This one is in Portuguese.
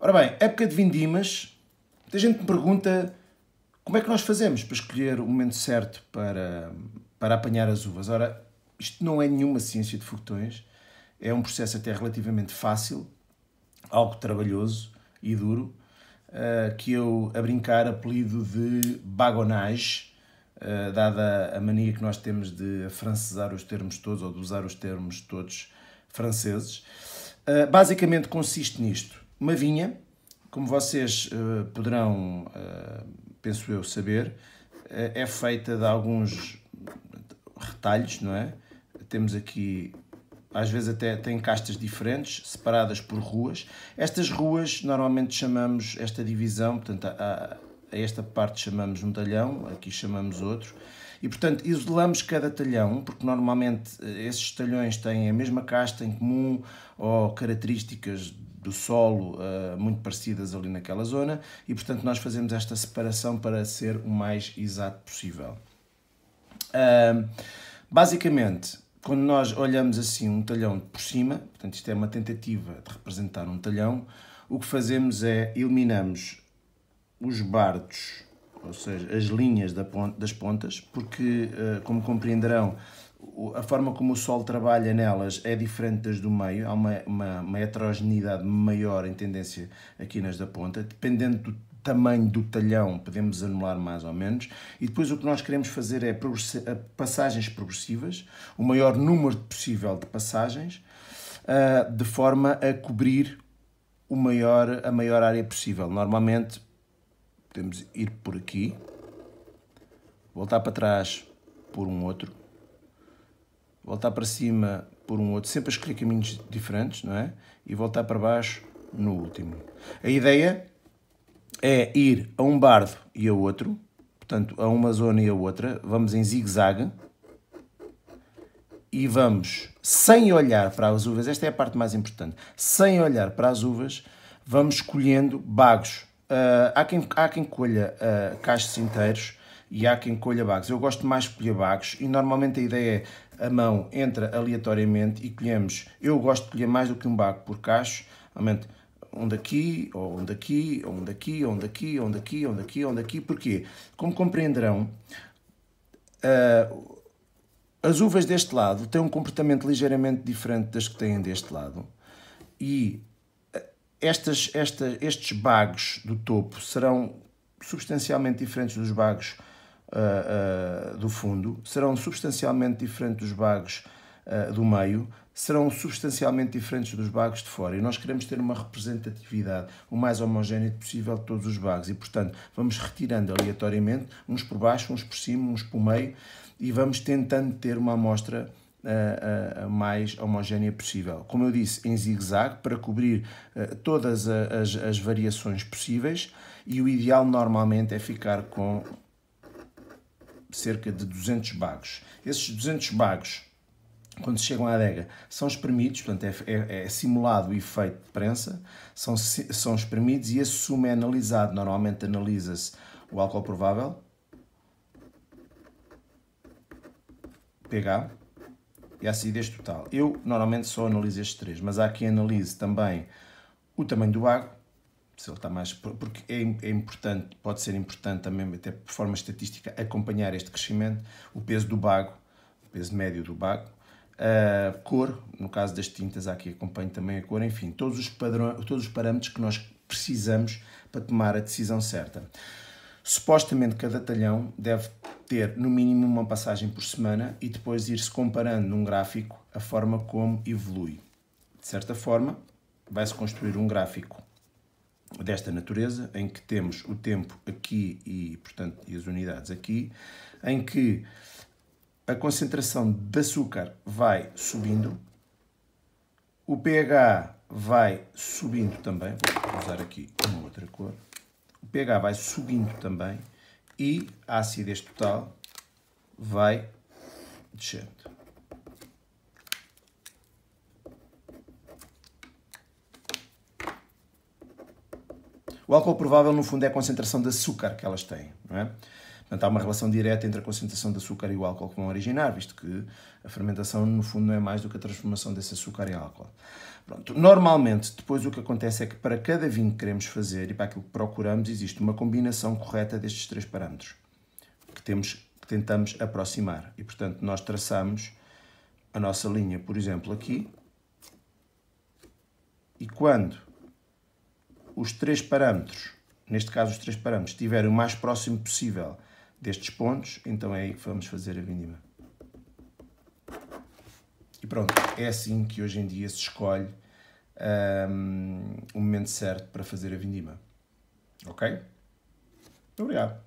Ora bem, época de vindimas, a gente me pergunta como é que nós fazemos para escolher o momento certo para apanhar as uvas. Ora, isto não é nenhuma ciência de foguetões, é um processo até relativamente fácil, algo trabalhoso e duro, que eu, a brincar, apelido de bagonage, dada a mania que nós temos de afrancesar os termos todos, ou de usar os termos todos franceses. Basicamente consiste nisto. Uma vinha, como vocês poderão, penso eu, saber, é feita de alguns retalhos, não é? Temos aqui, às vezes até tem castas diferentes, separadas por ruas. Estas ruas, normalmente chamamos esta divisão, portanto, a esta parte chamamos um talhão, aqui chamamos outro. E, portanto, isolamos cada talhão, porque normalmente esses talhões têm a mesma casta em comum ou características do solo muito parecidas ali naquela zona e, portanto, nós fazemos esta separação para ser o mais exato possível. Basicamente, quando nós olhamos assim um talhão por cima, portanto, isto é uma tentativa de representar um talhão, o que fazemos é eliminamos os bardos, ou seja, as linhas das pontas, porque, como compreenderão, a forma como o Sol trabalha nelas é diferente das do meio, há uma heterogeneidade maior em tendência aqui nas da ponta, dependendo do tamanho do talhão podemos anular mais ou menos, e depois o que nós queremos fazer é passagens progressivas, o maior número possível de passagens, de forma a cobrir a maior área possível. Normalmente podemos ir por aqui, voltar para trás por um outro, voltar para cima por um outro, sempre a escolher caminhos diferentes, não é? E voltar para baixo no último. A ideia é ir a um bardo e a outro, portanto, a uma zona e a outra, vamos em zigue-zague e vamos, sem olhar para as uvas, esta é a parte mais importante, sem olhar para as uvas, vamos escolhendo bagos. Há quem colha cachos inteiros e há quem colha bagos. Eu gosto mais de colher bagos e normalmente a ideia é a mão entra aleatoriamente e colhemos. Eu gosto de colher mais do que um bago por cacho, normalmente um daqui, ou um daqui, ou um daqui, ou um daqui, ou um daqui, ou um daqui, ou um daqui. Porquê? Como compreenderão, as uvas deste lado têm um comportamento ligeiramente diferente das que têm deste lado e estes bagos do topo serão substancialmente diferentes dos bagos do fundo, serão substancialmente diferentes dos bagos do meio, serão substancialmente diferentes dos bagos de fora. E nós queremos ter uma representatividade o mais homogénea possível de todos os bagos. E, portanto, vamos retirando aleatoriamente, uns por baixo, uns por cima, uns por meio, e vamos tentando ter uma amostra a mais homogénea possível. Como eu disse, em zigue-zague, para cobrir todas as variações possíveis, e o ideal normalmente é ficar com cerca de 200 bagos. Esses 200 bagos, quando chegam à adega, são espremidos, portanto é simulado o efeito de prensa, são espremidos e esse sumo é analisado. Normalmente analisa-se o álcool provável, pH, e a acidez total. Eu normalmente só analiso estes três, mas há quem analise também o tamanho do bago, se ele está mais, porque é importante, pode ser importante também, até por forma estatística, acompanhar este crescimento, o peso do bago, o peso médio do bago, a cor, no caso das tintas, há aqui acompanho também a cor, enfim, todos os parâmetros que nós precisamos para tomar a decisão certa. Supostamente cada talhão deve ter no mínimo uma passagem por semana e depois ir-se comparando num gráfico a forma como evolui. De certa forma, vai-se construir um gráfico desta natureza, em que temos o tempo aqui e, portanto, e as unidades aqui, em que a concentração de açúcar vai subindo, o pH vai subindo também, vou usar aqui uma outra cor, o pH vai subindo também e a acidez total vai descendo. O álcool provável, no fundo, é a concentração de açúcar que elas têm, não é? Portanto, há uma relação direta entre a concentração de açúcar e o álcool que vão originar, visto que a fermentação, no fundo, não é mais do que a transformação desse açúcar em álcool. Pronto. Normalmente, depois o que acontece é que para cada vinho que queremos fazer e para aquilo que procuramos, existe uma combinação correta destes 3 parâmetros que tentamos aproximar. E, portanto, nós traçamos a nossa linha, por exemplo, aqui, e quando os 3 parâmetros, neste caso os 3 parâmetros, estiverem o mais próximo possível destes pontos, então é aí que vamos fazer a vindima. E pronto, é assim que hoje em dia se escolhe o momento certo para fazer a vindima. Ok? Obrigado.